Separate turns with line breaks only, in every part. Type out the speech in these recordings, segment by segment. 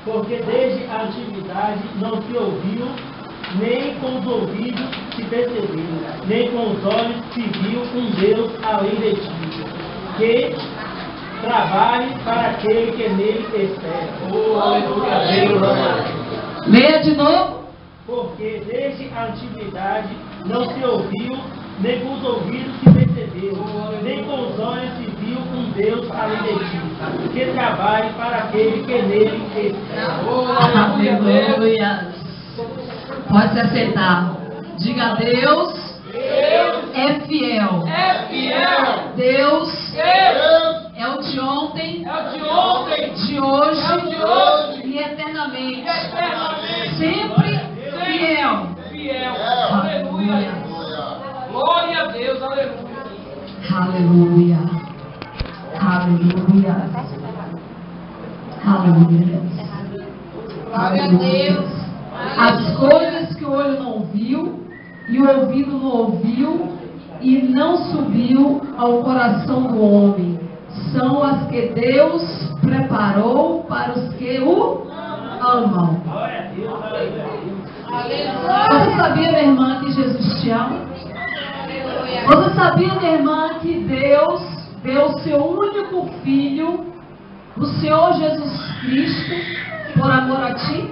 Porque desde a antiguidade não se ouviu, nem com os ouvidos se percebeu, nem com os olhos se viu um Deus além de ti, que trabalhe para aquele que nele espera. Oh, aleluia.
Leia de novo.
Porque desde a antiguidade não se ouviu, nem com os ouvidos se percebeu, nem com os olhos se viu um Deus além de ti, que trabalhe para aquele que nele espera.
Aleluia. Pode se assentar. Diga: Deus é fiel. Deus é o de ontem, de hoje e eternamente. Sempre fiel. Aleluia.
Glória a Deus, aleluia.
Aleluia. Aleluia. Aleluia.
Glória a Deus.
As coisas que o olho não viu e o ouvido não ouviu e não subiu ao coração do homem, são as que Deus preparou para os que o amam. Você sabia, minha irmã, que Jesus te ama? Você sabia, minha irmã, que Deus deu o seu único filho, o Senhor Jesus Cristo, por amor a ti?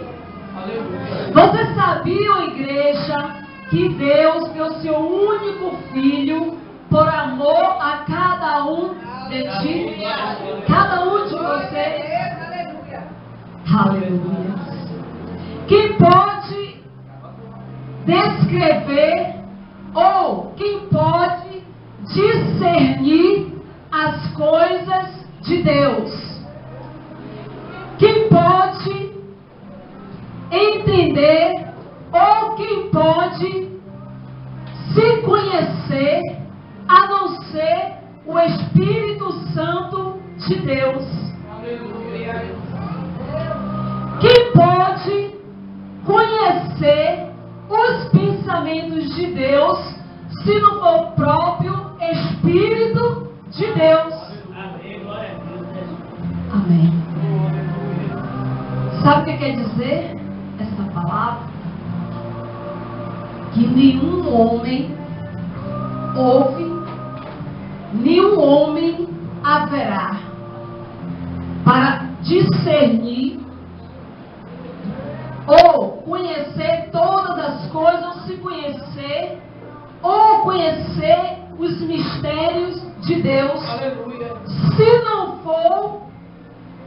Você sabia, igreja, que Deus deu o seu único filho por amor a cada um de ti? Cada um de vocês? Aleluia. Quem pode descrever ou quem pode discernir as coisas de Deus? Quem pode entender ou quem pode se conhecer a não ser o Espírito Santo de Deus? Quem pode conhecer os pensamentos de Deus se não for o próprio Espírito de Deus? Amém. Sabe o que quer dizer essa palavra? Que nenhum homem houve, nenhum homem haverá para discernir ou conhecer todas as coisas, ou se conhecer, ou conhecer os mistérios de Deus. Aleluia. Se não for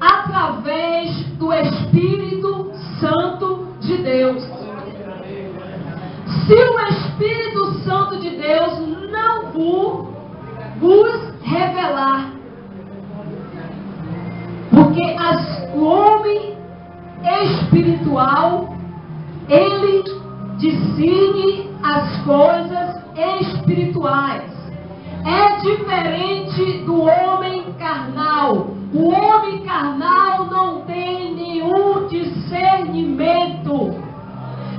através do Espírito Santo de Deus. Se o Espírito Santo de Deus não vos revelar, porque o homem espiritual, ele discerne as coisas espirituais. É diferente do homem carnal. O homem carnal não tem nenhum discernimento.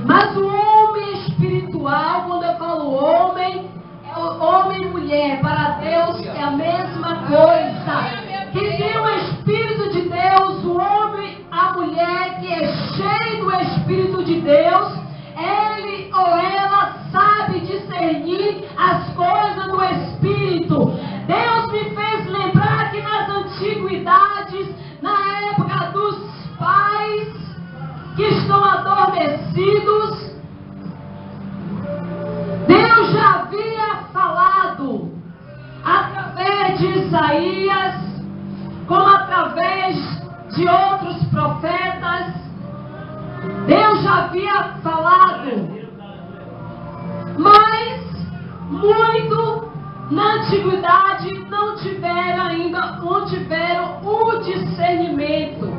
Mas o homem espiritual, quando eu falo homem, é homem e mulher. Para Deus é a mesma coisa. Que tem o Espírito de Deus, o homem, a mulher que é cheio do Espírito de Deus, ele ou ela sabe discernir as coisas do Espírito. Deus me fez lembrar que nas antiguidades, na época dos pais que estão adormecidos, Deus já havia falado através de Isaías, como através de outros profetas. Deus já havia falado, mas muito na antiguidade não tiveram o discernimento,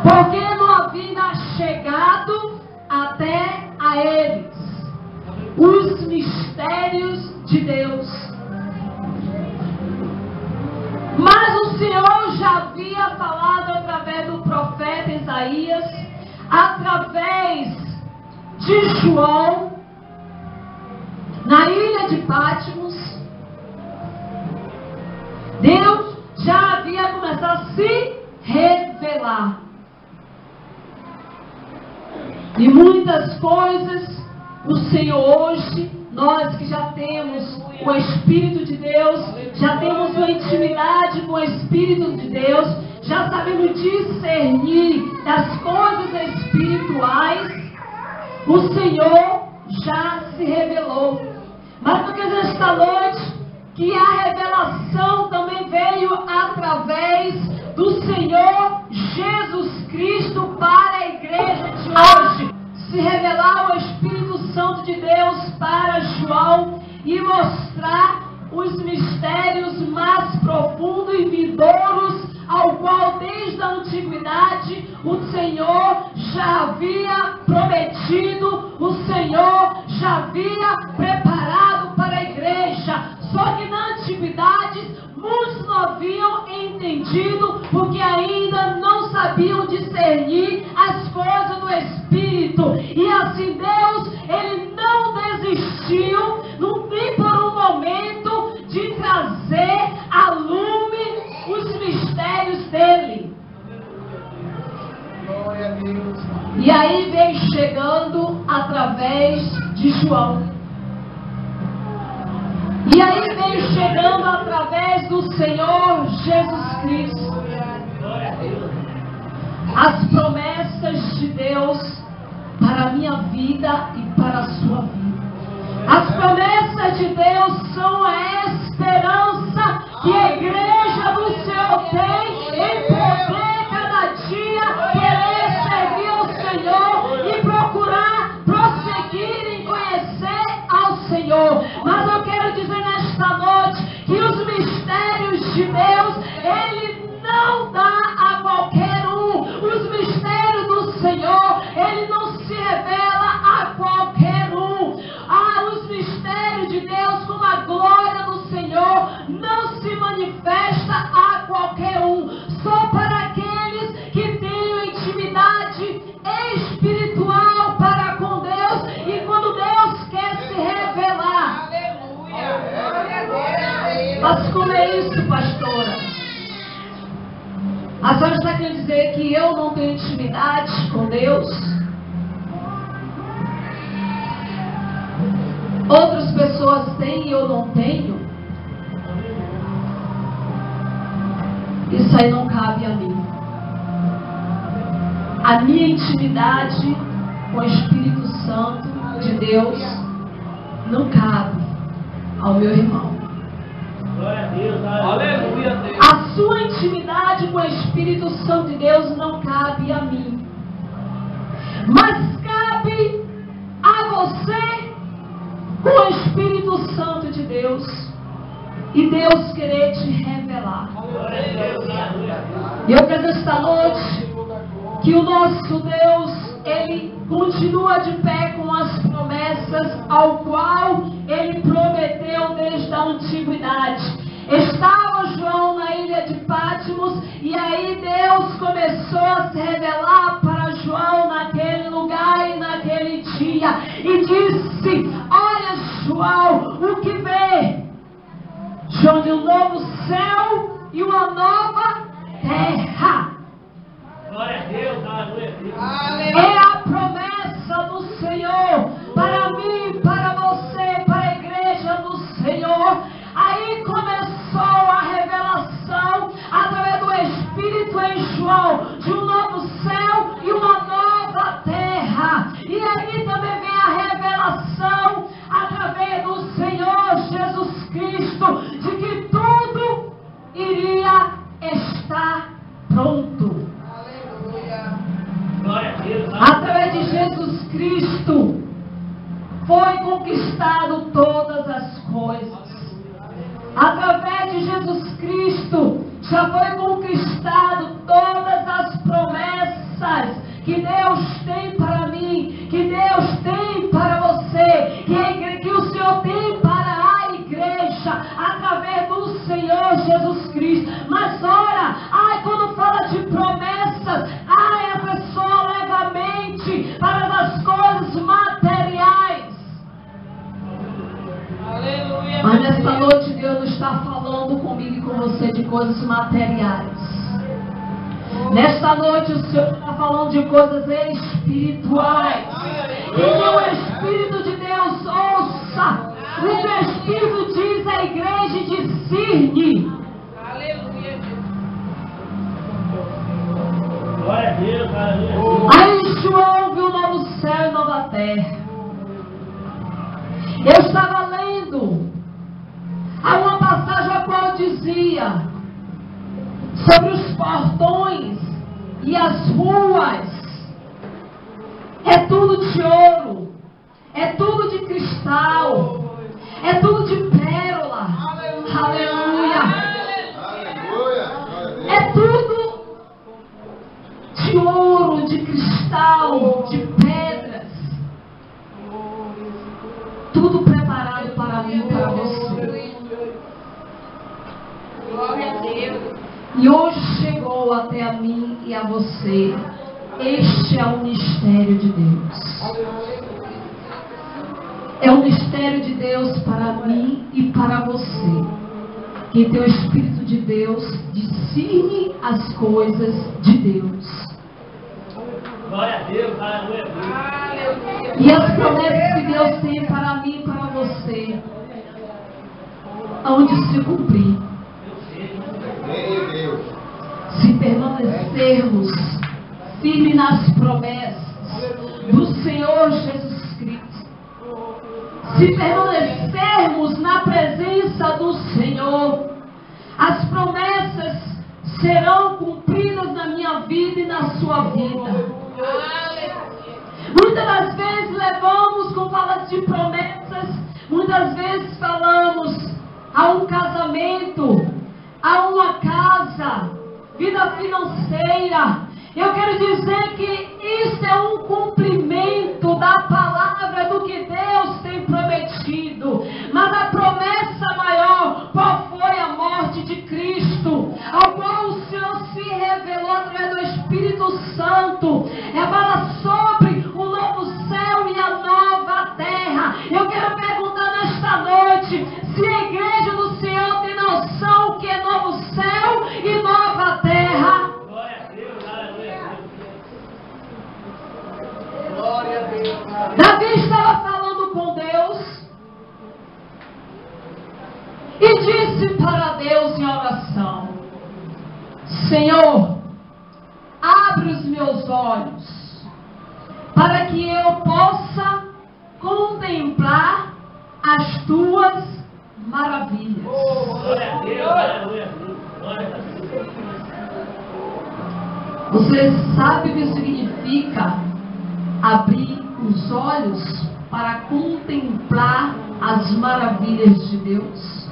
porque não havia chegado até a eles os mistérios de Deus. Mas o Senhor já havia falado através do profeta Isaías, através de João, na ilha de Patmos. Deus já havia começado a se revelar. E muitas coisas o Senhor hoje, nós que já temos o Espírito de Deus, já temos uma intimidade com o Espírito de Deus, já sabemos discernir das coisas espirituais, o Senhor já se revelou. Mas porque nesta noite, que a revelação também veio através do Senhor Jesus Cristo para a igreja de hoje. Se revelar o Espírito Santo de Deus para João e mostrar os mistérios mais profundos e vindouros, ao qual desde a antiguidade o Senhor já havia prometido, o Senhor já havia preparado para a igreja. Só que na antiguidade muitos não haviam entendido, porque ainda não sabiam discernir as coisas do Espírito. E assim Deus, Ele não desistiu, nem por um momento, de trazer a lume os mistérios dEle.
Glória a Deus.
E aí vem chegando através de João. E aí vem chegando através do Senhor Jesus Cristo. As promessas de Deus para a minha vida e para a sua vida. As promessas de Deus são a esperança que a igreja do Senhor tem em poder cada dia querer servir ao Senhor e procurar prosseguir em conhecer ao Senhor. Mas eu quero dizer nesta noite que os mistérios de Deus, Ele não dá a qualquer um. Os mistérios do Senhor, Ele não se revela a qualquer um. Os mistérios de Deus, como a glória do Senhor, não se manifesta a qualquer um. Só para aqueles que têm intimidade espiritual para com Deus. E quando Deus quer se revelar. Mas como é isso, pastora? A senhora está querendo dizer que eu não tenho intimidade com Deus? Outras pessoas têm e eu não tenho? Isso aí não cabe a mim. A minha intimidade com o Espírito Santo de Deus não cabe ao meu irmão.
Glória a Deus.
Aleluia, Deus.
A sua intimidade com o Espírito Santo de Deus não cabe a mim. Mas cabe a você com o Espírito Santo de Deus. E Deus querer te revelar. E eu quero esta noite que o nosso Deus, Ele continua de pé com as promessas ao qual Ele prometeu desde a antiguidade. Estava João na ilha de Patmos e aí Deus começou a se revelar para João naquele lugar e naquele dia. E disse: olha, João, o que vê? João, um novo céu e uma nova terra.
Glória a Deus, aleluia.
É a promessa do Senhor para mim, para você, para a igreja do Senhor. Aí começou a revelação através do Espírito em João de um novo céu e uma nova terra. E aí também vem a revelação através do Senhor Jesus Cristo de que tudo iria estar pronto.
Glória a Deus.
Através de Jesus Cristo foi conquistado todas as coisas. Através de Jesus Cristo já foi conquistado todas as promessas que Deus tem para mim, que Deus tem para você, que o Senhor tem para a igreja, através do Senhor Jesus Cristo. Mas ora, quando fala de promessas, a pessoa leva a mente para as coisas materiais.
Aleluia.
Mas nesta noite Deus não está falando comigo e com você de coisas materiais. Nesta noite o Senhor está falando de coisas espirituais. espirituais. E que o Espírito de Deus ouça o que o Espírito diz à igreja e discerne.
Aleluia, Jesus.
Glória a Deus, aleluia.
Aí João viu um novo céu e nova terra. Eu estava lendo há uma passagem a qual dizia sobre os portões e as ruas. É tudo de ouro, é tudo de cristal, é tudo de pérola. Aleluia. É tudo de ouro, de cristal, de pedras. Tudo preparado para mim e para você.
Glória a Deus.
E hoje chegou até a mim e a você. Este é o mistério de Deus. É o mistério de Deus para mim e para você. Que tem o Espírito de Deus discerne as coisas de Deus.
Glória a Deus, aleluia.
Aleluia.
E as promessas que Deus tem para mim e para você, hão de se cumprir. Se permanecermos firmes nas promessas do Senhor Jesus Cristo, se permanecermos na presença do Senhor, as promessas serão cumpridas na minha vida e na sua vida. Muitas das vezes levamos com falas de promessas, muitas vezes falamos a um casamento, a uma casa, vida financeira. Eu quero dizer que isso é um cumprimento da palavra do que Deus tem prometido. Mas a promessa maior, qual foi a morte de Cristo, ao qual o Senhor se revelou através do Espírito Santo. Fala sobre o novo céu e a nova terra. Eu quero perguntar nesta noite se a igreja do Senhor tem noção o que é novo céu e nova terra. Davi estava falando com Deus e disse para Deus em oração: Senhor, abre os meus olhos para que eu possa contemplar as tuas maravilhas.
Glória a Deus, aleluia. Glória a Deus.
Você sabe o que significa abrir os olhos para contemplar as maravilhas de Deus?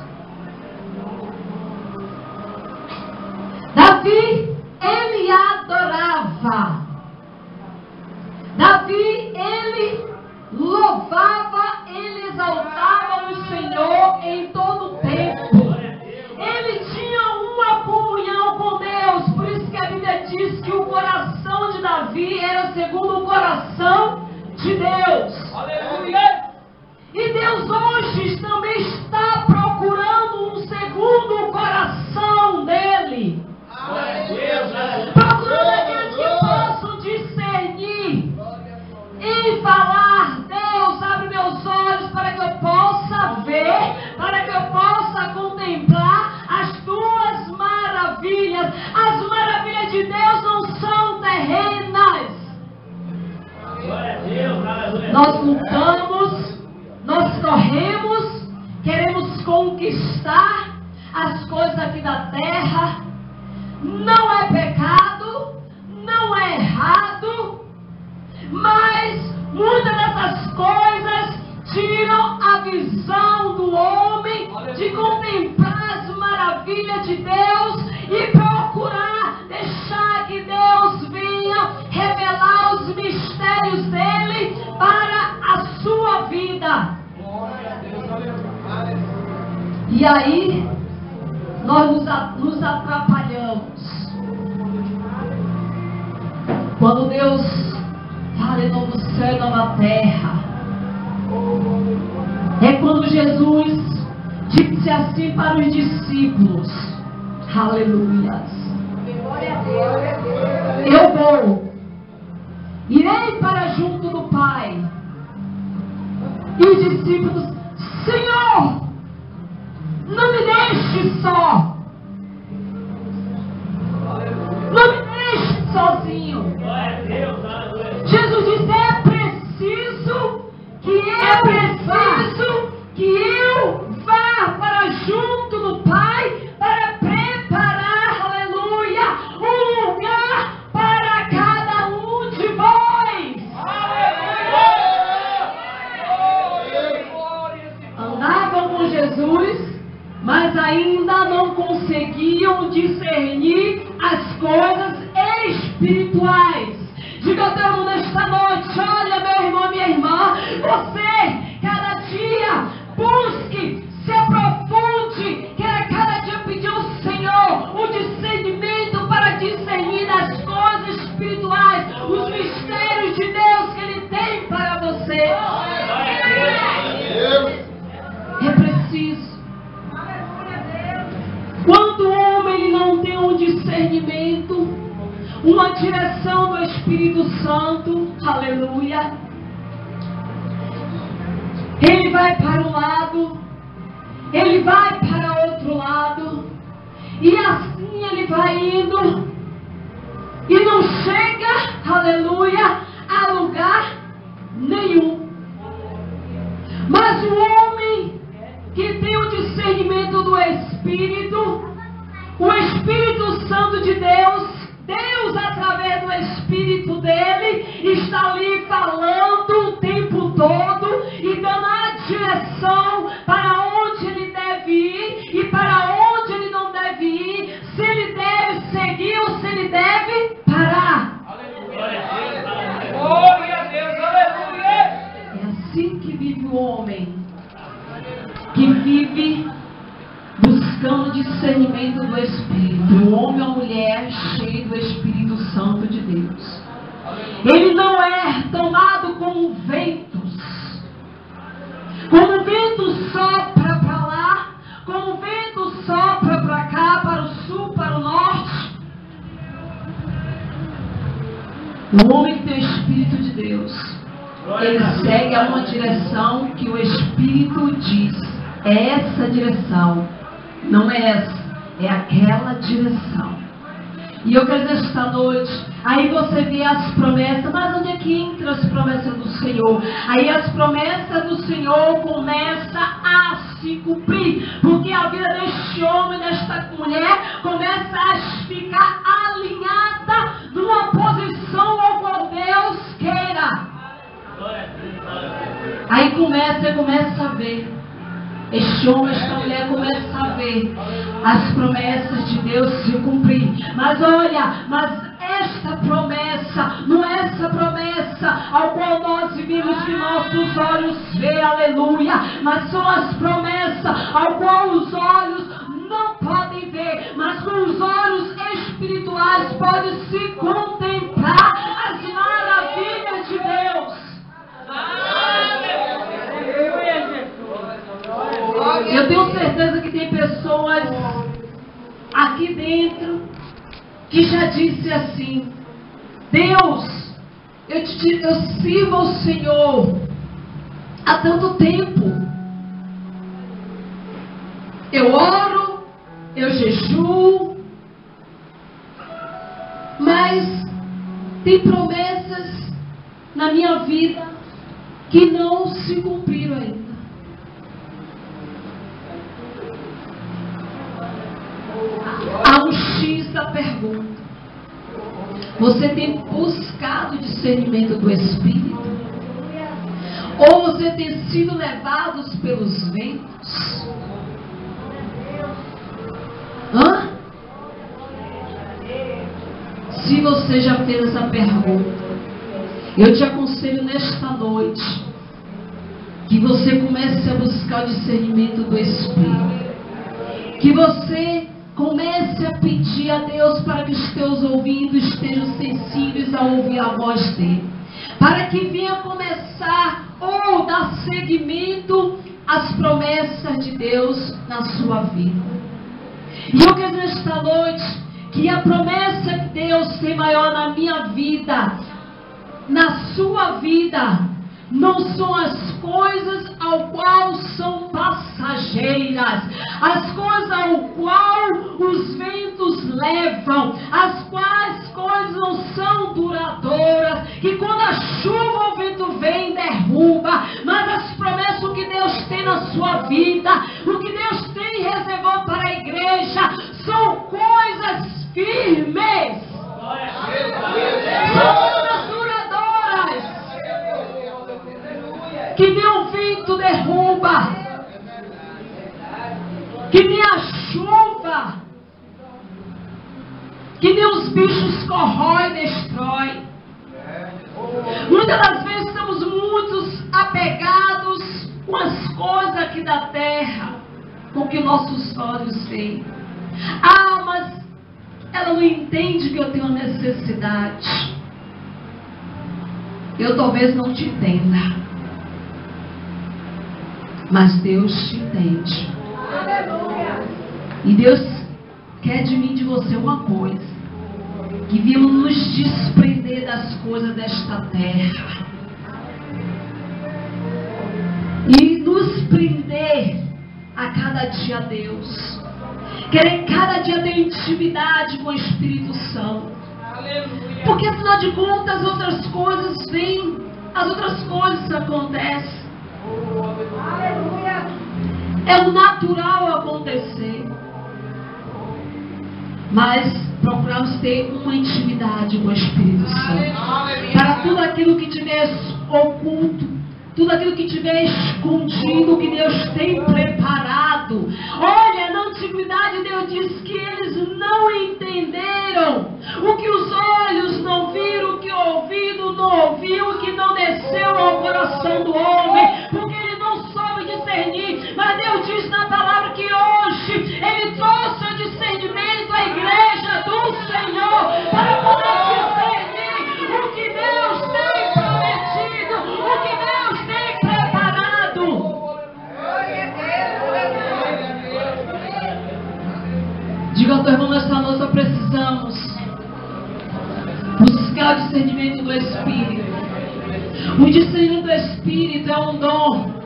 Davi, ele adorava. Davi, ele louvava, ele exaltava o Senhor em todo o tempo. Ele tinha uma comunhão com Deus. Por isso que a Bíblia diz que o coração de Davi era segundo o coração de Deus.
Aleluia.
E Deus hoje também está procurando um segundo coração dele.
Glória a Deus, aleluia.
Procurando aqueles que possam discernir e falar: Deus, abre meus olhos para que eu possa ver, para que eu possa contemplar as tuas maravilhas. As maravilhas de Deus não são terrenas.
Glória a Deus, aleluia.
Nós lutamos, nós corremos, queremos conquistar as coisas aqui da terra. Não é pecado, não é errado, mas muitas dessas coisas tiram a visão do homem de contemplar as maravilhas de Deus e procurar deixar que Deus venha revelar os mistérios dele para a sua vida. E aí nós nos atrapalhamos. Quando Deus fala em novo céu e nova terra, é quando Jesus disse assim para os discípulos: aleluia, eu vou, irei para junto do Pai. E os discípulos: Senhor, não me deixe só. Não me deixe sozinho. Jesus disse: é preciso que eu vá para junto do Pai para preparar, aleluia, um lugar para cada um de vós. Andavam com Jesus, mas ainda não conseguiam discernir as coisas espirituais. Diga ao teu irmão nesta noite: olha, meu irmão, minha irmã, você, cada dia, busque, se aprofunde, quer cada dia pedir ao Senhor o discernimento para discernir as coisas espirituais, os mistérios de Deus que Ele tem para você. É preciso. Quando o homem ele não tem um discernimento, uma direção do Espírito Santo, aleluia, ele vai para um lado, ele vai para outro lado, e assim ele vai indo, e não chega, aleluia, a lugar nenhum. Mas o homem que tem o discernimento do Espírito, o Espírito Santo de Deus, Deus através do Espírito dele, está ali falando o tempo todo e dando a direção para onde ele deve ir e para onde ele não deve ir, se ele deve seguir ou se ele deve parar.
Glória a Deus, aleluia!
É assim que vive o homem, que vive buscando discernimento do Espírito. O homem ou a mulher cheio do Espírito Santo de Deus. Ele não é tomado como ventos. Como o vento sopra para lá, como o vento sopra para cá, para o sul, para o norte. O homem que tem o Espírito de Deus, ele segue a uma direção que o Espírito diz. É essa direção, não é essa, é aquela direção. E eu quero nesta noite, aí você vê as promessas, mas onde é que entra as promessas do Senhor? Aí as promessas do Senhor começam a se cumprir, porque a vida deste homem, desta mulher, começa a ficar alinhada numa posição ao qual Deus queira. Aí começa a ver. Este homem, esta mulher começa a ver as promessas de Deus se cumprir. Mas olha, esta promessa, não é essa promessa ao qual nós vivemos que nossos olhos vê, aleluia. Mas são as promessas ao qual os olhos não podem ver, mas com os olhos espirituais pode se contemplar as maravilhas de Deus. Eu tenho certeza que tem pessoas aqui dentro que já disse assim: Deus, eu sirvo ao Senhor há tanto tempo. Eu oro, eu jejuo, mas tem promessas na minha vida que não se cumpriram ainda. Há um X da pergunta. Você tem buscado o discernimento do Espírito? Ou você tem sido levados pelos ventos? Se você já fez essa pergunta, eu te aconselho nesta noite que você comece a buscar o discernimento do Espírito. Que você comece a pedir a Deus para que os teus ouvidos estejam sensíveis a ouvir a voz dele. Para que venha começar ou dar seguimento às promessas de Deus na sua vida. E eu quero nesta noite que a promessa que Deus tem maior na minha vida na sua vida não são as coisas ao qual são passageiras, as coisas ao qual os ventos levam, as quais coisas não são duradouras, que quando a chuva ou o vento vem, derruba, mas as promessas que Deus tem na sua vida, o que Deus tem reservado para a igreja, são coisas firmes, são coisas duradouras, que nem o vento derruba, que nem a chuva, que nem os bichos corrói e destrói. Muitas das vezes estamos muito apegados com as coisas aqui da terra, com o que nossos olhos veem. Ah, mas ela não entende que eu tenho necessidade. Eu talvez não te entenda, mas Deus te entende. E Deus quer de mim, de você, uma coisa: que viemos nos desprender das coisas desta terra e nos prender a cada dia a Deus, querer cada dia ter intimidade com o Espírito Santo. Porque afinal de contas as outras coisas vêm, as outras coisas acontecem. É o natural acontecer, mas procuramos ter uma intimidade com o Espírito Santo, para tudo aquilo que tiver oculto, tudo aquilo que tiver escondido, que Deus tem preparado. Olha, na antiguidade Deus diz que eles não entenderam o que os olhos não viram, o que o ouvido não ouviu, o que não desceu ao coração do homem, porque ele não soube discernir. Mas Deus diz na palavra que hoje Ele trouxe o discernimento à igreja do Senhor, para poder discernir o que Deus tem prometido, o que Deus tem preparado. Diga ao teu irmão, nesta noite nós precisamos buscar o discernimento do Espírito. O discernimento do Espírito é um dom.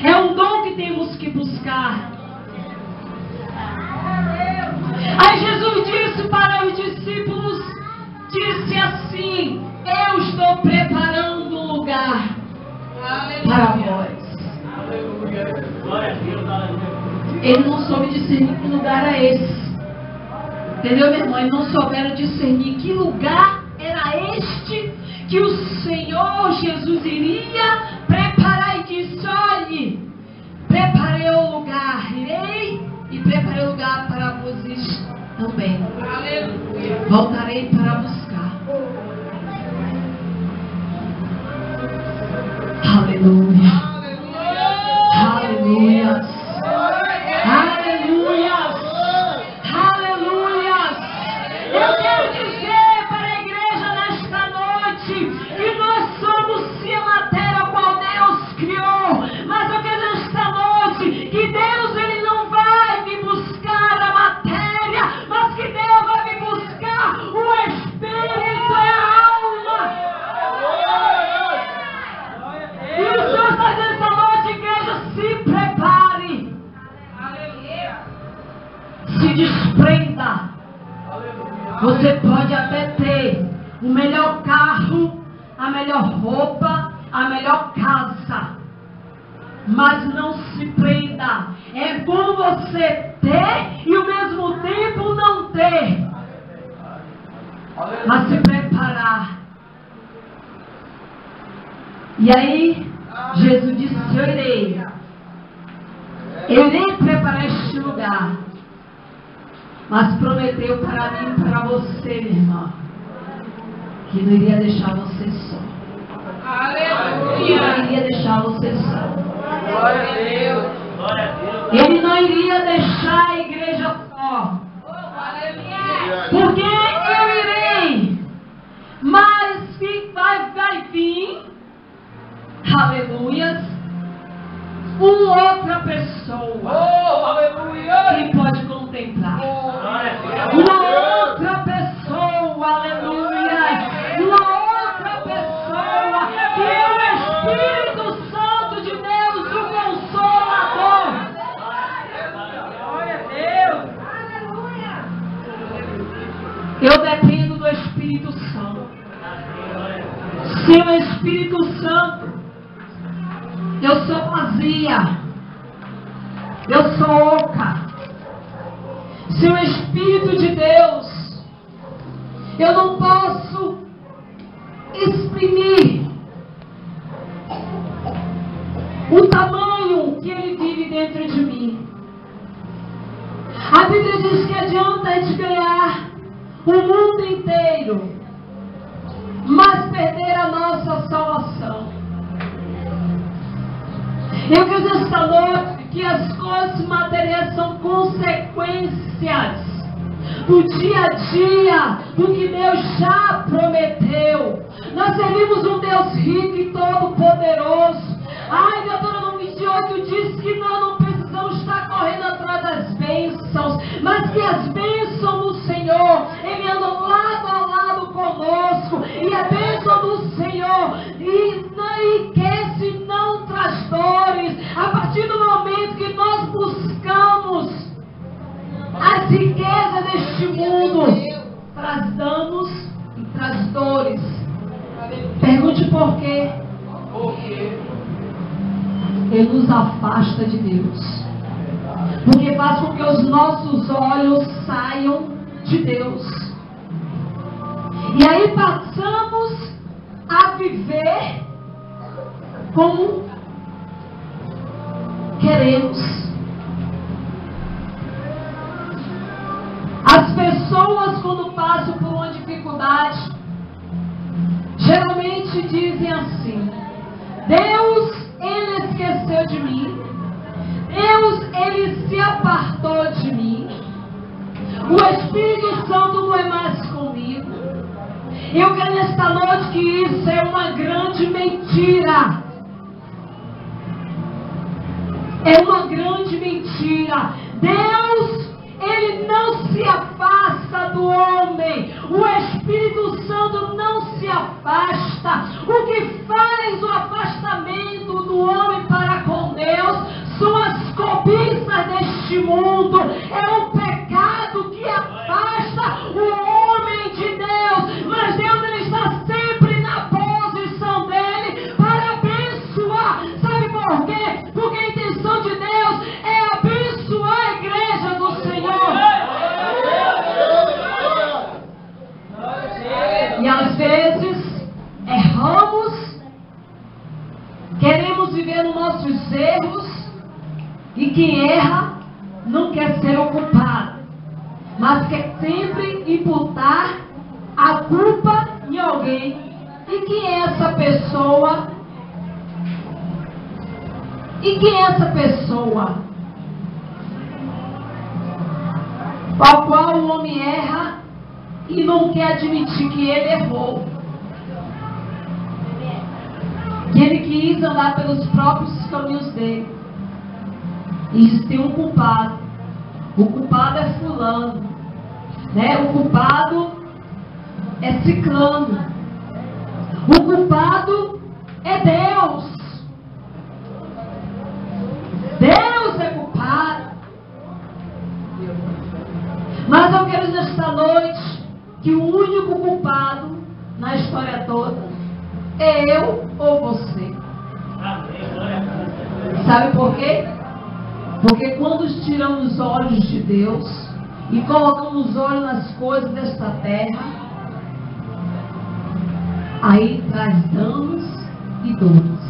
É um dom que temos que buscar. Aí Jesus disse para os discípulos, disse assim: eu estou preparando um lugar para vós. Ele não soube discernir que lugar era esse. Entendeu, meu irmão? Eles não souberam discernir que lugar era este que o Senhor Jesus iria preparar, e disse: olhe, preparei o lugar, irei e preparei o lugar para vocês também. Aleluia. Voltarei para buscar. Aleluia. Aleluia. Aleluia. Aleluia. Eu quero dizer para a igreja nesta noite que nós somos sim a matéria a qual Deus criou, mas eu quero nesta noite que Deus ele não vai me buscar a matéria, mas que Deus vai me buscar o Espírito e a alma. E o Senhor está dizendo esta noite, igreja, se prepare, se desprenda. Você pode até ter o melhor carro, a melhor roupa, a melhor casa, mas não se prenda. É bom você ter e ao mesmo tempo não ter, mas se preparar. E aí Jesus disse: eu irei preparar este lugar. Mas prometeu para mim e para você, minha irmã, que não iria deixar você só. Aleluia! Não iria deixar você só. Glória a Deus! Glória a Deus! Ele não iria deixar a igreja só. Porque eu irei, mas vai vir, aleluia, uma outra pessoa que pode contemplar. Uma outra pessoa, aleluia. Uma outra Senhor Espírito Santo, eu sou vazia, eu sou oca. Senhor Espírito de Deus, eu não posso exprimir o tamanho que Ele vive dentro de mim. A Bíblia diz que adianta a gente ganhar o mundo inteiro, mas perder a nossa salvação. Eu quero dizer esta noite que as coisas materiais são consequências do dia a dia, do que Deus já prometeu. Nós servimos um Deus rico e todo-poderoso. Ai, Deuteronômio 28 diz que nós não precisamos estar correndo atrás das bênçãos, mas que as bênçãos do Senhor, Ele anda lado a lado conosco, e a bênção do Senhor enriquece, não traz dores. A partir do momento que nós buscamos as riquezas deste mundo, traz danos e traz dores. Pergunte por quê? Ele nos afasta de Deus, porque faz com que os nossos olhos saiam de Deus, e aí passamos a viver como queremos. As pessoas, quando passam por uma dificuldade, geralmente dizem assim: Deus, Ele esqueceu de mim. Deus, Ele se apartou de mim. O Espírito Santo não é mais comigo. Eu quero nesta noite que isso é uma grande mentira. É uma grande mentira. Deus, Ele não se afasta do homem. O Espírito Santo não se afasta. O que faz o afastamento do homem para com Deus são as cobiças deste mundo. É o pecado que afasta o homem de Deus. Mas Deus, Ele está sempre na posição dele para abençoar. Sabe por quê? Porque a intenção de Deus é abençoar a igreja do Senhor. E às vezes erramos, queremos viver nos nossos erros, e quem erra não quer ser o culpado, mas quer sempre imputar a culpa em alguém. E quem é essa pessoa? E quem é essa pessoa? Ao qual o homem erra e não quer admitir que ele errou, que ele quis andar pelos próprios caminhos dele. E isso tem um culpado. O culpado é fulano, né? O culpado é ciclano. O culpado é Deus. Deus é culpado. Mas eu quero nesta noite que o único culpado na história toda é eu ou você. Sabe por quê? Porque quando tiramos os olhos de Deus e colocamos os olhos nas coisas desta terra, aí traz danos e dores.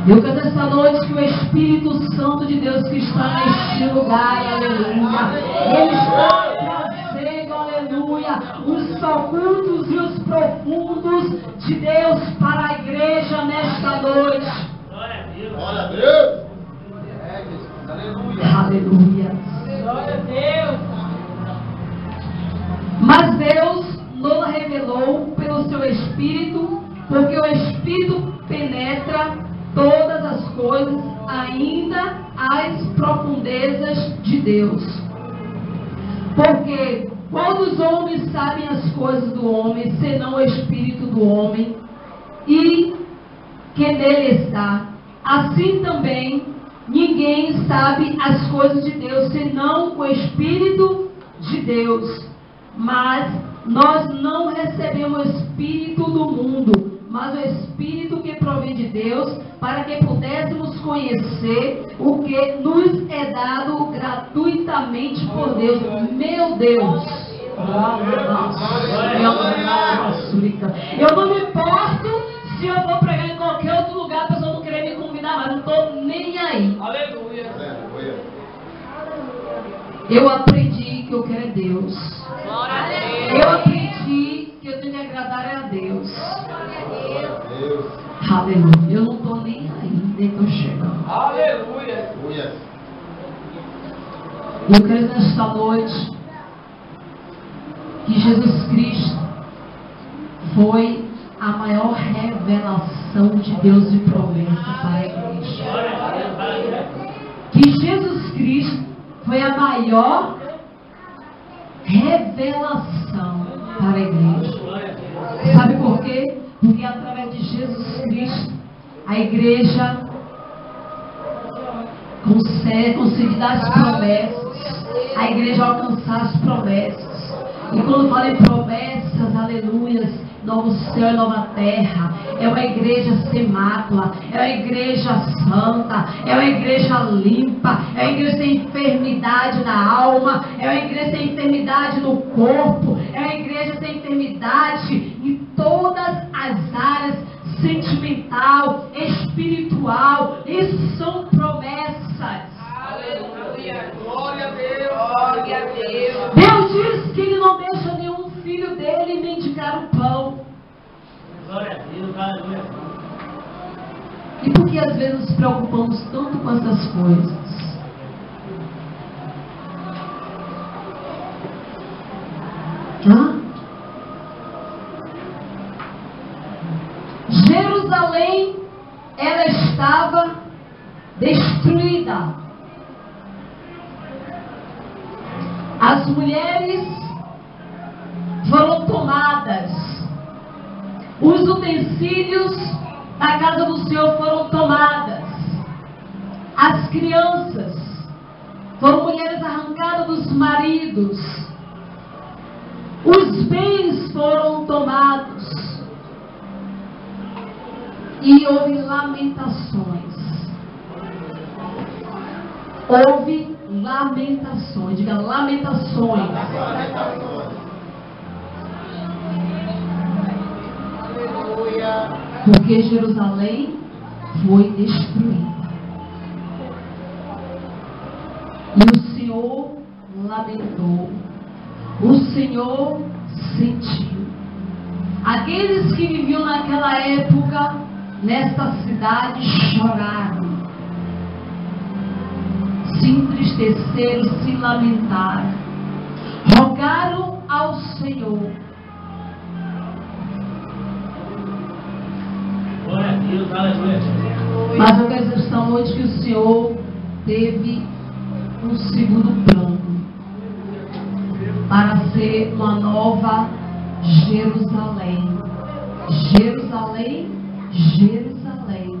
Eu quero essa noite que o Espírito Santo de Deus que está neste lugar, aleluia, Ele está trazendo, aleluia, os ocultos e os profundos de Deus para a igreja nesta noite.
Glória a Deus.
Aleluia.
Glória a Deus.
Mas Deus não a revelou pelo seu Espírito, porque o Espírito penetra todas as coisas, ainda as profundezas de Deus. Porque quando os homens sabem as coisas do homem, senão o Espírito do homem, e que nele está, assim também ninguém sabe as coisas de Deus, senão o Espírito de Deus. Mas nós não recebemos o Espírito do mundo, mas o Espírito que provém de Deus, para que pudéssemos conhecer o que nos é dado gratuitamente por Deus. Meu Deus! Eu não me importo se eu vou pregar em qualquer outro lugar, a pessoa não querer me convidar, mas não estou nem aí.
Aleluia.
Eu aprendi que eu quero é Deus.
Glória a Deus.
Eu aprendi que eu tenho que agradar a Deus. Aleluia. Eu não estou nem aí, nem estou chegando.
Aleluia.
Eu quero nesta noite que Jesus Cristo foi a maior revelação de Deus de promessa para a igreja. Que Jesus Cristo foi a maior revelação para a igreja. Sabe por quê? Porque através de Jesus Cristo a igreja consegue dar as promessas, a igreja alcançar as promessas. E quando fala em promessas, aleluias, novo céu e nova terra, é uma igreja sem mácula, é uma igreja santa, é uma igreja limpa, é uma igreja sem enfermidade na alma, é uma igreja sem enfermidade no corpo, é uma igreja sem enfermidade em todas as áreas, sentimental, espiritual. Isso são promessas.
Aleluia. Glória a Deus. Glória a Deus.
Deus diz que Ele não deixa nenhum filho dele mendigar o pão.
Glória a Deus, aleluia.
E por que às vezes nos preocupamos tanto com essas coisas? Jerusalém, ela estava destruída. As mulheres foram tomadas. Os utensílios da casa do Senhor foram tomadas. As crianças foram mulheres arrancadas dos maridos. Os bens foram tomados. E houve lamentações. Houve lamentações. Diga lamentações. Porque Jerusalém foi destruída. E o Senhor lamentou. O Senhor sentiu. Aqueles que viviam naquela época, nesta cidade, choraram. Se entristeceram, se lamentaram. Rogaram ao Senhor.
Glória a Deus, aleluia.
Mas eu quero dizer esta noite que o Senhor teve um segundo plano para ser uma nova Jerusalém. Jerusalém, Jerusalém.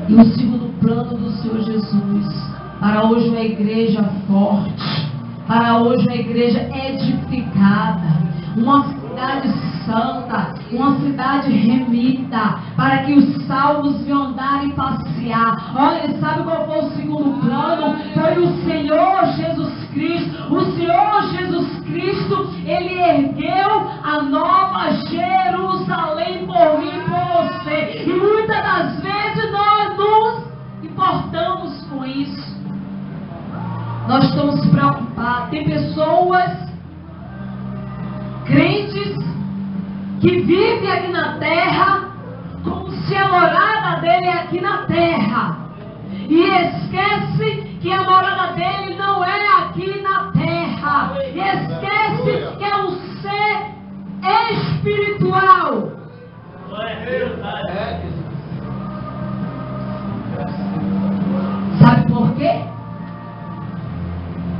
E o segundo plano do Senhor Jesus para hoje uma igreja forte, para hoje uma igreja edificada, uma cidade santa, uma cidade remida, para que os salvos venham andar e passear. Olha, sabe qual foi o segundo plano? Foi o Senhor Jesus Cristo. O Senhor Jesus Cristo, Ele ergueu a nova Jerusalém por mim e por você. E muitas das vezes nós nos importamos com isso. Nós estamos preocupados. Tem pessoas, crentes, que vivem aqui na terra como se a morada dele é aqui na terra. E esquece que a morada dele não é aqui na terra. E esquece que é um ser espiritual. Sabe por quê?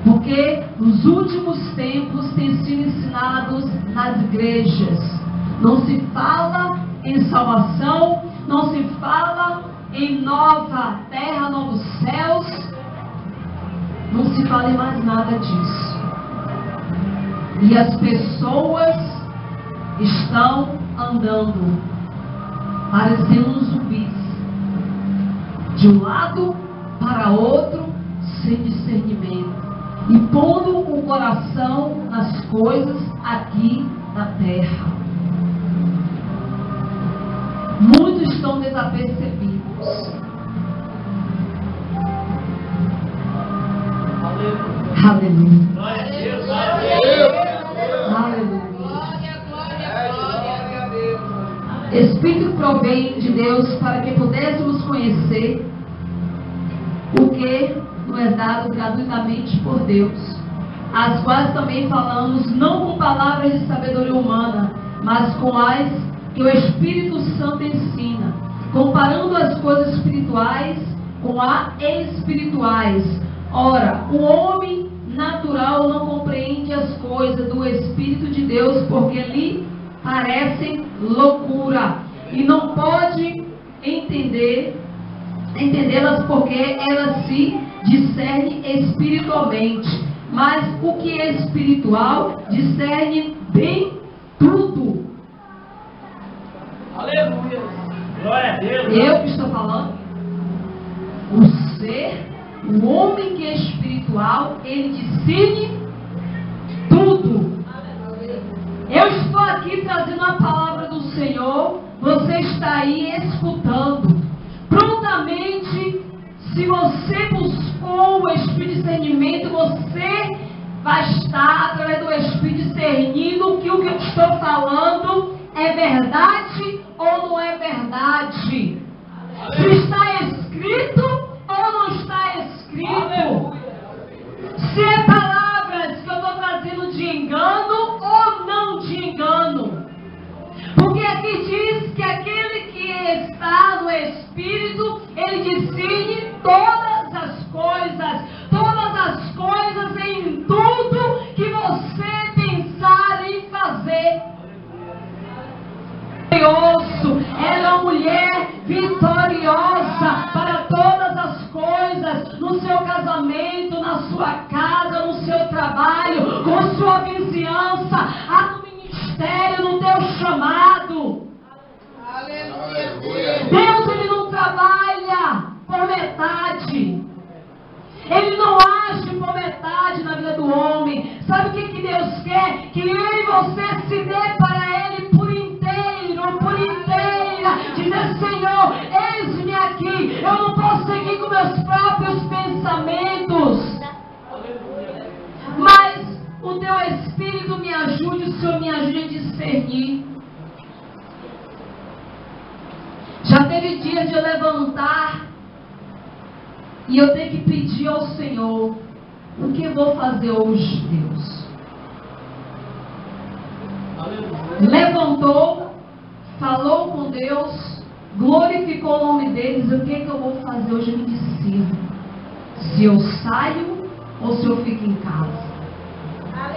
Porque nos últimos tempos tem sido ensinados nas igrejas. Não se fala em salvação, não se fala em nova terra, novos céus. Não se fala em mais nada disso. E as pessoas estão andando parecendo uns zumbis, de um lado para outro, sem discernimento, e pondo o coração nas coisas aqui da terra. Muitos estão desapercebidos. Aleluia.
Glória a Deus. Glória a Deus.
Aleluia.
Glória a Deus.
Espírito provém de Deus para que pudéssemos conhecer o que nos é dado gratuitamente por Deus, as quais também falamos não com palavras de sabedoria humana, mas com as que o Espírito Santo ensina, comparando as coisas espirituais com as espirituais. Ora, o homem natural não compreende as coisas do Espírito de Deus, porque lhe parecem loucura, e não pode entendê-las, porque elas se discernem espiritualmente. Mas o que é espiritual discerne bem tudo.
Aleluia. Glória a Deus.
Eu que estou falando. O homem que é espiritual, ele discerne tudo. Eu estou aqui trazendo a palavra do Senhor. Você está aí escutando. Prontamente, se você buscou o Espírito de discernimento, você vai estar, através do Espírito, discernindo que o que eu estou falando é verdade ou não é verdade. Se está escrito ou não está escrito. Se é palavras que eu estou trazendo de engano ou não de engano. Porque aqui diz que aquele que está no Espírito, ele discerne todas as coisas em tudo que você pensar em fazer. Ela é uma mulher vitoriosa para todas as coisas, no seu casamento, na sua casa, no seu trabalho, com sua vizinhança, no ministério, no teu chamado.
Aleluia.
Deus, ele não trabalha por metade. Ele não age por metade na vida do homem. Sabe o que Deus quer? Que eu e você se dê para Ele por inteiro, por inteira. Dizer, Senhor, eis-me aqui. Eu não posso seguir com meus próprios pensamentos. Mas o teu Espírito me ajude, o Senhor me ajude a discernir. Já teve dias de eu levantar e eu tenho que pedir ao Senhor: o que eu vou fazer hoje, Deus? Levantou, falou com Deus, glorificou o nome deles. O que eu vou fazer hoje? Me decida se eu saio ou se eu fico em casa.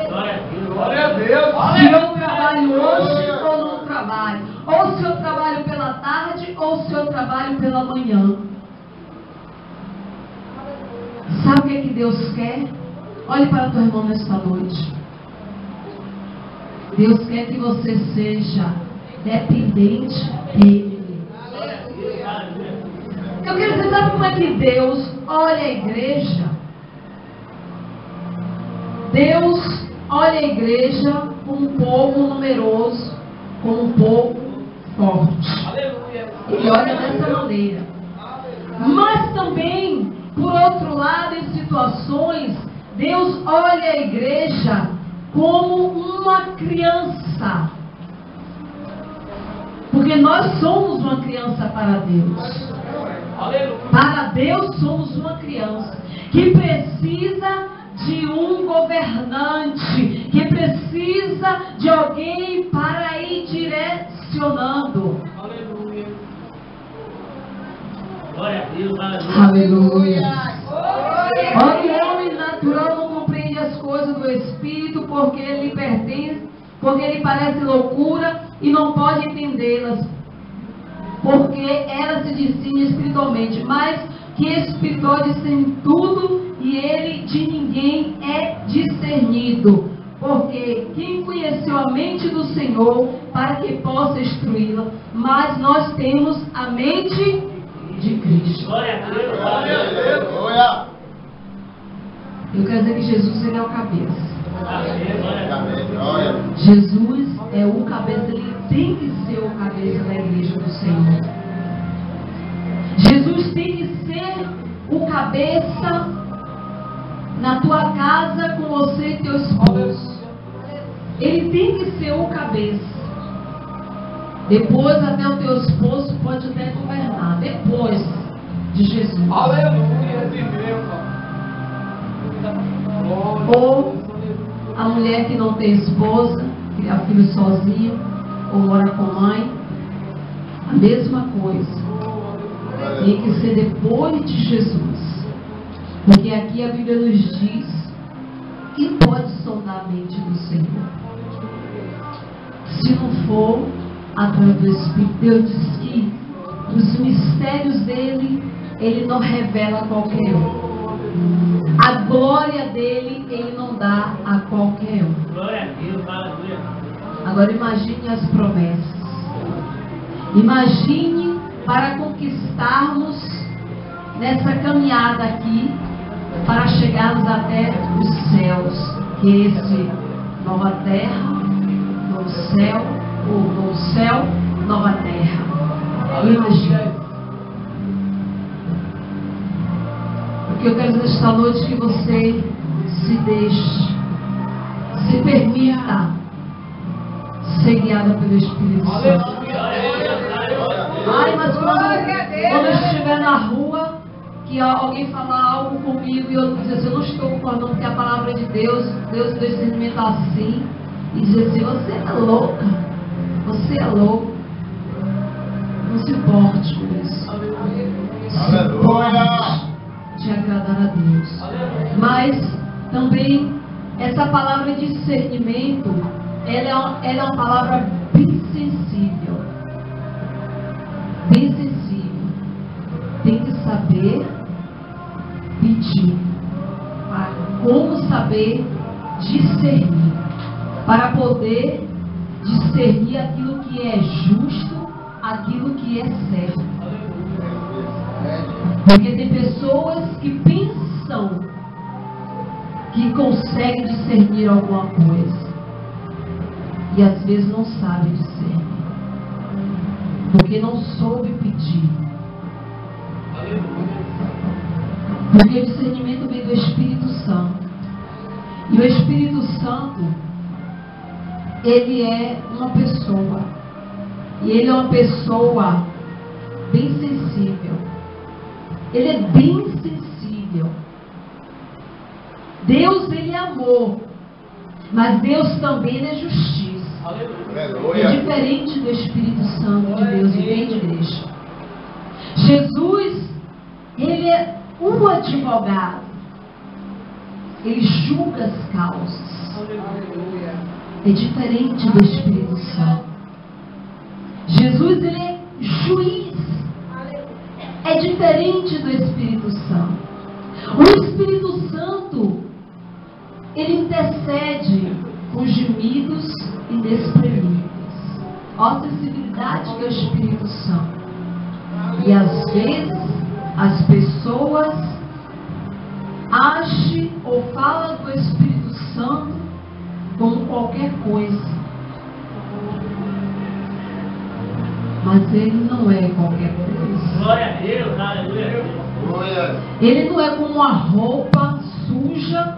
Glória a Deus.
Se eu trabalho hoje ou não trabalho. Ou se eu trabalho pela tarde ou se eu trabalho pela manhã. Sabe o que Deus quer? Olhe para teu irmão nesta noite. Deus quer que você seja dependente dEle. Eu quero dizer, sabe como é que Deus olha a igreja? Deus olha a igreja como um povo numeroso, como um povo forte. Ele olha dessa maneira. Mas também, por outro lado, em situações, Deus olha a igreja como uma criança. Porque nós somos uma criança para Deus. Para Deus somos uma criança que precisa de um governante, que precisa de alguém para ir direcionando.
Aleluia. Glória a Deus.
Aleluia. O homem natural não compreende as coisas do Espírito, porque ele pertence, porque ele parece loucura e não pode entendê-las, porque elas se discernem espiritualmente, mas que espiritual discerne tudo, e ele de ninguém é discernido. Porque quem conheceu a mente do Senhor para que possa instruí-la, mas nós temos a mente de Cristo.
Glória a Deus.
Glória a Deus. Glória.
Eu quero dizer que Jesus, ele é o cabeça.
Amém. Glória a Deus.
Glória.
Jesus é o cabeça, ele tem que ser o cabeça da igreja do Senhor. Jesus tem que ser o cabeça na tua casa com você e teu esposo. Ele tem que ser o cabeça. Depois até o teu esposo pode até governar. Depois de Jesus.
Aleluia,
Ou a mulher que não tem esposa, cria filho sozinho, ou mora com mãe. A mesma coisa. Tem que ser depois de Jesus. Porque aqui a Bíblia nos diz que pode sondar a mente do Senhor. Se não for através do Espírito, Deus diz que os mistérios dele, ele não revela a qualquer um. A glória dele, ele não dá a qualquer um.
Glória a Deus. Aleluia.
Agora imagine as promessas. Imagine para conquistarmos nessa caminhada aqui, para chegarmos até os céus, que é esse nova terra, novo céu, ou novo céu, nova terra. Imagine. Porque eu quero dizer esta noite que você se deixe, se permita ser guiada pelo Espírito Santo. Ai, mas quando eu estiver na rua, que alguém falar algo comigo e eu dizer assim, eu não estou concordando porque a palavra é de Deus, Deus deu discernimento assim, e dizer assim, você é louca, você é louco. Não se importe com isso. Se importe de agradar a Deus. Mas também essa palavra de discernimento, ela é uma palavra bem sensível. Bem sensível. Tem que saber pedir. Como saber discernir. Para poder discernir aquilo que é justo, aquilo que é certo. Porque tem pessoas que pensam que conseguem discernir alguma coisa. E às vezes não sabe discernir. Porque não soube pedir. Porque o discernimento vem do Espírito Santo. E o Espírito Santo, ele é uma pessoa. E ele é uma pessoa bem sensível. Ele é bem sensível. Deus, ele é amor. Mas Deus também é justiça.
Aleluia.
É diferente do Espírito Santo de Deus, entende, igreja? Jesus, ele é um advogado. Ele julga as causas. É diferente do Espírito Santo. Jesus, ele é juiz. É diferente do Espírito Santo. O Espírito Santo, ele intercede com gemidos inexprimíveis. Olha a sensibilidade que é o Espírito Santo. E às vezes as pessoas agem ou falam do Espírito Santo como qualquer coisa. Mas ele não é qualquer coisa.
Glória a Deus. Aleluia.
Glória.
Ele não é como uma roupa suja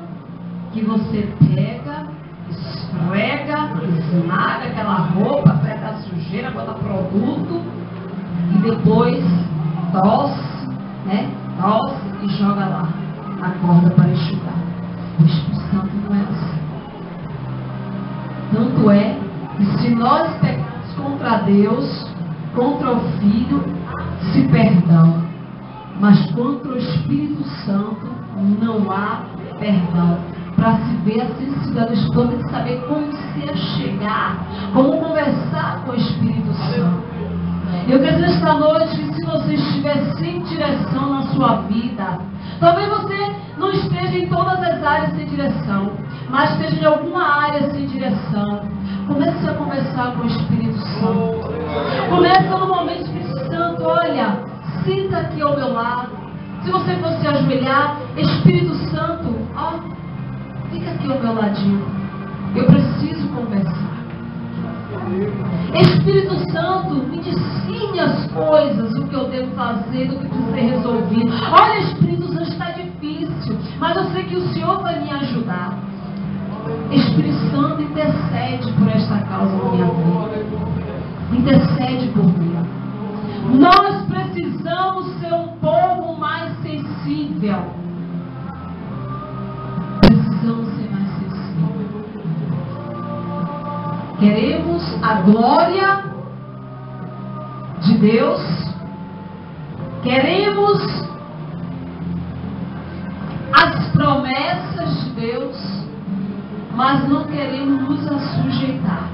que você pega, esfrega, esmaga aquela roupa, pega a sujeira, bota produto e depois tosse, né? Tosse e joga lá a corda para enxugar. O Espírito Santo não é assim. Tanto é que se nós pecarmos contra Deus, contra o Filho, se perdão. Mas contra o Espírito Santo não há perdão. Para se ver a sensibilidade do Espírito, de saber como se achegar, como conversar com o Espírito Santo. Eu quero dizer esta noite que se você estiver sem direção na sua vida, talvez você não esteja em todas as áreas sem direção, mas esteja em alguma área sem direção, comece a conversar com o Espírito Santo. Começa no momento, Espírito Santo, olha, senta aqui ao meu lado. Se você for se ajoelhar, Espírito Santo, ó, fica aqui ao meu ladinho. Eu preciso conversar. Espírito Santo, me ensine as coisas, o que eu devo fazer, o que precisa ser resolvido. Olha, Espírito Santo, está difícil, mas eu sei que o Senhor vai me ajudar. Espírito Santo, intercede por esta causa na minha vida. Intercede por mim. Nós precisamos ser um povo mais sensível. Precisamos ser mais sensíveis. Queremos a glória de Deus. Queremos as promessas de Deus, mas não queremos nos assujeitar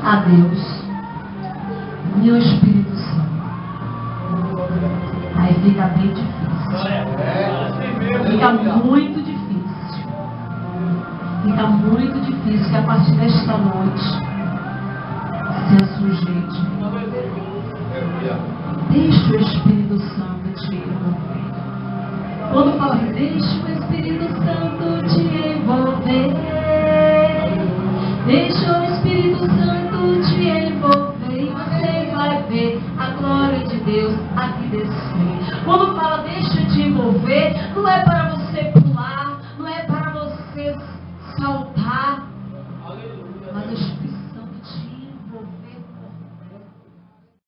a Deus e ao Espírito Santo. Aí fica bem difícil. Fica muito difícil. Fica muito difícil que a partir desta noite se assujeite. Deixa o Espírito Santo te envolver. Quando fala, deixa o Espírito Santo te envolver. Deixa o Espírito Santo te envolver. E você vai ver a glória de Deus aqui descer. Quando fala, deixa te envolver, não é para você pular, não é para você saltar, mas o Espírito